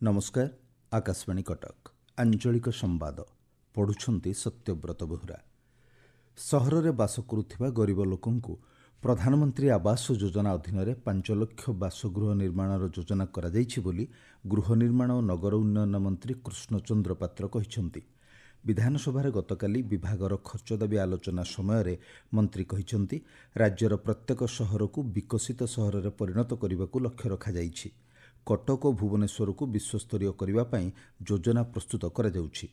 नमस्कार। आकाशवाणी कटक आंचलिक संवाद पढ़ुछंती सत्यव्रत बेहुरा। सहर में बास करुथिबा गरीब लोकंकु प्रधानमंत्री आवास योजना अधीन 5 लाख बासगृह निर्माणर योजना करा जाइछि बोली गृह निर्माण और नगर उन्नयन मंत्री कृष्णचंद्र पात्र कहिसंती। विधानसभा गतकाली विभागर खर्च दाबी आलोचना समय मंत्री कहिसंती राज्यर प्रत्येक सहर को विकसित सहर में परिणत करने को लक्ष्य रखा जाइछि। कटक और भुवनेश्वर को विश्वस्तरीय करने पर योजना प्रस्तुत करा जाउछि।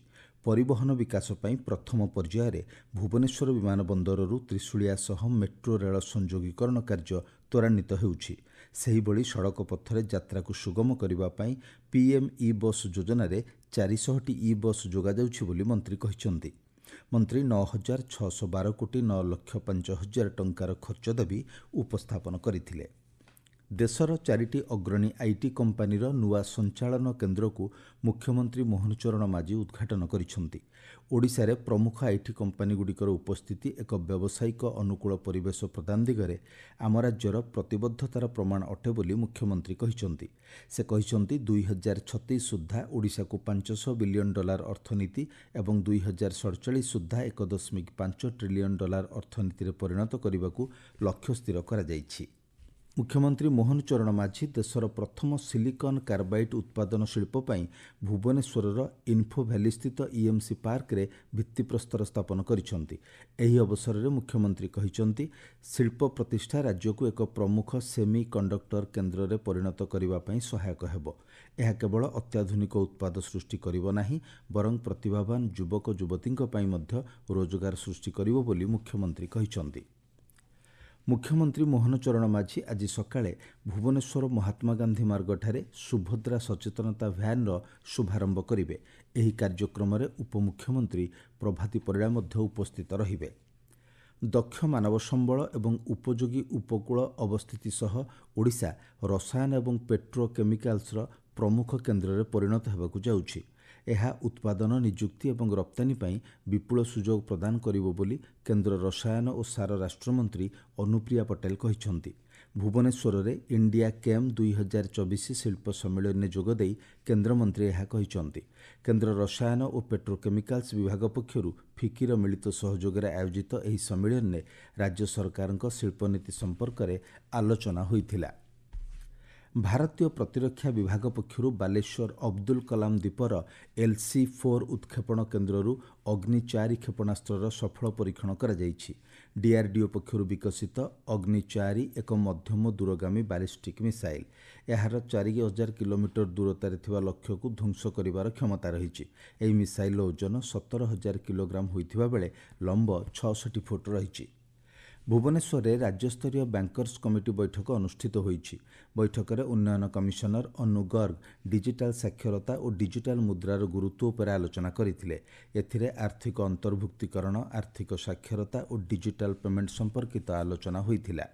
परिवहन विकास पर प्रथम पर्यायर भुवनेश्वर विमान बंदररू त्रिशूलिया सह मेट्रो रेल संयोगीकरण कार्य त्वरान्वित होउछि। सेहिभଳି सड़क पथरे यात्रा को सुगम करने पीएम ई बस योजन 400 ई बस जोगा जाउछि बोली मंत्री कहिसंती। मंत्री 9,612 कोटी 9,05,000 टंकार खर्च दाबी उपस्थापन करथिले। देशर 4टी अग्रणी आईटी कंपानीर नुआ संचालन केन्द्र को मुख्यमंत्री मोहन चरण माझी उद्घाटन करिसंती। ओडिशा रे प्रमुख आईटी कंपानी गुड़िकर उपस्थिति एक व्यावसायिक अनुकूल परिवेश प्रदान दिगरे आम राज्यर प्रतिबद्धतार प्रमाण अटे बोली मुख्यमंत्री कहिसंती। से कहिसंती 2036 सुद्धा ओडिशा को $500 बिलियन अर्थनीति एवं 2047 सुद्धा $1.5 ट्रिलियन अर्थनीति रे परिणत करने को लक्ष्य स्थिर करा जाइछि। मुख्यमंत्री मोहन चरण माझी देशर प्रथम सिलिकॉन कार्बाइड उत्पादन शिल्प पर भुवनेश्वर इन्फो भैली स्थित ईएमसी पार्क रे भित्तिप्रस्तर स्थापन करिसंती। एही अवसर में मुख्यमंत्री कहिसंती शिल्प प्रतिष्ठा राज्य को एक प्रमुख सेमी कंडक्टर केन्द्र रे परिणत करने पर सहायक हेबो। यह केवल अत्याधुनिक उत्पाद सृष्टि करिबो नाही बरं प्रतिभावान युवक युवतींक पई मध्य रोजगार सृष्टि करिबो बोली मुख्यमंत्री कहिसंती। मुख्यमंत्री मोहन चरण माझी आज सकाळे भुवनेश्वर महात्मा गांधी मार्ग ठारे सुभद्रा सचेतनता भ्यानर शुभारंभ करिवे। एही कार्यक्रम में उपमुख्यमंत्री प्रभाती परिड़ा मध्य उपस्थित रहिबे। दक्ष मानव संबल एवं उपयोगी उपकूल अवस्थिति सह ओडिशा रसायन एवं पेट्रोकेमिकाल्सर प्रमुख केन्द्र में परिणत होगाकू जाउछि। यह उत्पादन निजुक्ति एवं रप्तानी पाई विपुल सुजोग प्रदान करिवो बोली केन्द्र रसायन और सार राष्ट्रमंत्री अनुप्रिया पटेल कहिसंती। भुवनेश्वर रे इंडिया केम 2024 शिल्प सम्मेलन में जोगदेई केन्द्रमंत्री यह कहिसंती। केन्द्र रसायन और पेट्रोकेमिकाल्स विभाग पक्षरु फिकिर मिलित सहयोग आयोजित एही सम्मेलन में राज्य सरकारक शिल्पनीति संपर्क में आलोचना होइथिला। भारतीय प्रतिरक्षा विभाग पक्षरु बालेश्वर अब्दुल कलाम द्वीपर LC-4 उत्क्षेपण केन्द्ररू अग्नि 4 क्षेपणास्त्र सफल परीक्षण करा जाइछि। डीआरडीओ पक्षरु विकसित अग्नि 4 एक मध्यम दूरगामी बैलिस्टिक मिसाइल यार 4000 किलोमीटर दूरतार थिबा लक्ष्य को ध्वंस करिवार क्षमता रहिछि। एही मिसाइल ओजन 17,000 किलोग्राम होइथिबा बेले लंब 66 फुट रहिछि। भुवनेश्वर में राज्यस्तरीय बैंकर्स कमिटी बैठक अनुष्ठित होइछि। बैठक में उन्नयन कमिशनर अनु गर्ग डिजिटाल साक्षरता और डिजिटाल मुद्रार गुरुत्व पर आलोचना करथिले। एथिरे आर्थिक अंतर्भुक्तिकरण, आर्थिक साक्षरता और डिजिटाल पेमेंट संपर्कित आलोचना होइथिला।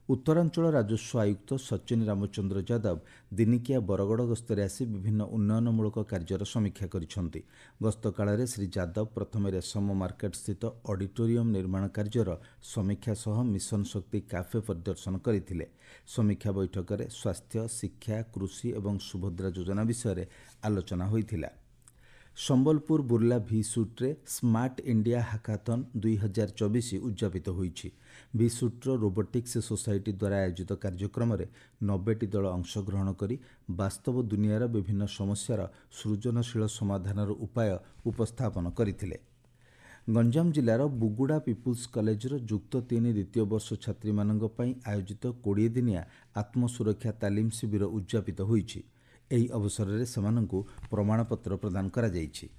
उत्तरांचल राजस्व आयुक्त सचिन रामचंद्र यादव दिनिकिया बरगड़ गस्तर आसी विभिन्न उन्नयनमूलक कार्यर समीक्षा करिसंती। गस्त काल श्री यादव प्रथम रेशम मार्केट स्थित ऑडिटोरियम निर्माण कार्यर समीक्षा सह मिशन शक्ति कैफे परिदर्शन करथिले। समीक्षा बैठक में स्वास्थ्य, शिक्षा, कृषि एवं सुभद्रा योजना विषय आलोचना होइथिला। संबलपुर बुर्ला भीसुट्रे स्मार्ट इंडिया हाकाथन 2024 उद्यापित होइछि। भीसुट्र रोबोटिक्स सोसाइटी द्वारा आयोजित कार्यक्रम में 90टी दल अंशग्रहण करी वास्तव दुनियार विभिन्न समस्यार सृजनशील समाधानर उपाय उपस्थापन करथिले। गंजाम जिलार बुगुड़ा पिपुल्स कॉलेजर जुक्त 3 द्वितीय वर्ष छात्री मानक पई आयोजित 20 दिनिया आत्मसुरक्षा तालीम शिविर उद्यापित होइछि। एही अवसर में सेमानंकु प्रमाणपत्र प्रदान करा जाइछि।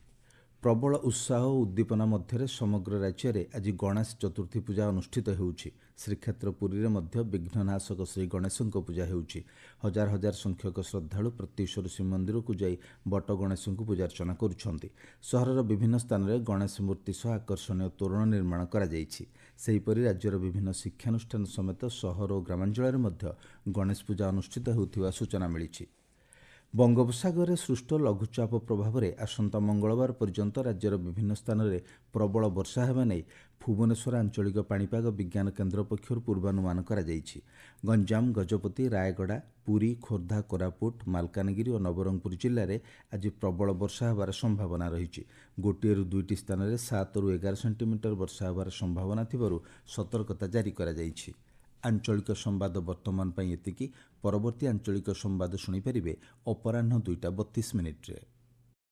प्रबल उत्साह और उद्दीपना मध्य समग्र राज्य में आज गणेश चतुर्थी पूजा अनुष्ठित होउछि। श्रीक्षेत्र पुरी रे मध्य विघ्ननाशक श्री गणेशଙ୍କ पूजा होउछि। हजार हजार संख्यक श्रद्धालु प्रत्युषर श्रीमंदिर को जाई बट गणेशଙ୍କୁ पूजार्चना करुछंती। सहरर विभिन्न स्थान में गणेश मूर्ति सह आकर्षणीय तोरण निर्माण करा जाइछि। सेहिपरि राज्यर विभिन्न शिक्षानुष्ठान समेत सहर और ग्रामांचल में मध्य गणेश पूजा अनुष्ठित होउथिबा सूचना मिलिछि। ବଙ୍ଗୋପସାଗରରେ ସୃଷ୍ଟ ଲଘୁଚାପ ପ୍ରଭାବରେ ଆସନ୍ତା ମଙ୍ଗଳବାର ପର୍ଯ୍ୟନ୍ତ ରାଜ୍ୟର ବିଭିନ୍ନ ସ୍ଥାନରେ ପ୍ରବଳ ବର୍ଷା ହେବା ନେଇ ଭୁବନେଶ୍ୱର ଆଞ୍ଚଳିକ ପାଣିପାଗ ବିଜ୍ଞାନ କେନ୍ଦ୍ର ପକ୍ଷରୁ ପୂର୍ବାନୁମାନ କରାଯାଇଛି। ଗଞ୍ଜାମ, ଗଜପତି, ରାୟଗଡ଼ା, ପୁରୀ, ଖୋର୍ଦ୍ଧା, କୋରାପୁଟ, ମାଲକାନଗିରି ଓ ନବରଙ୍ଗପୁର ଜିଲ୍ଲାରେ ଆଜି ପ୍ରବଳ ବର୍ଷା ହେବାର ସମ୍ଭାବନା ରହିଛି। ଗୋଟିଏରୁ ଦୁଇଟି ସ୍ଥାନରେ 7ରୁ 11 ସେଣ୍ଟିମିଟର ବର୍ଷା ହେବାର ସମ୍ଭାବନା ଥିବାରୁ ସତର୍କତା ଜାରି କରାଯାଇଛି। ଆଞ୍ଚଳିକ ସମ୍ବାଦ ବର୍ତ୍ତମାନ ପାଇଁ ଏତିକି। ପରବର୍ତ୍ତୀ ଆଞ୍ଚଳିକ ସମ୍ବାଦ ଶୁଣିପାରିବେ ଅପରାହ୍ନ 2ଟା 32 ମିନିଟ୍ରେ।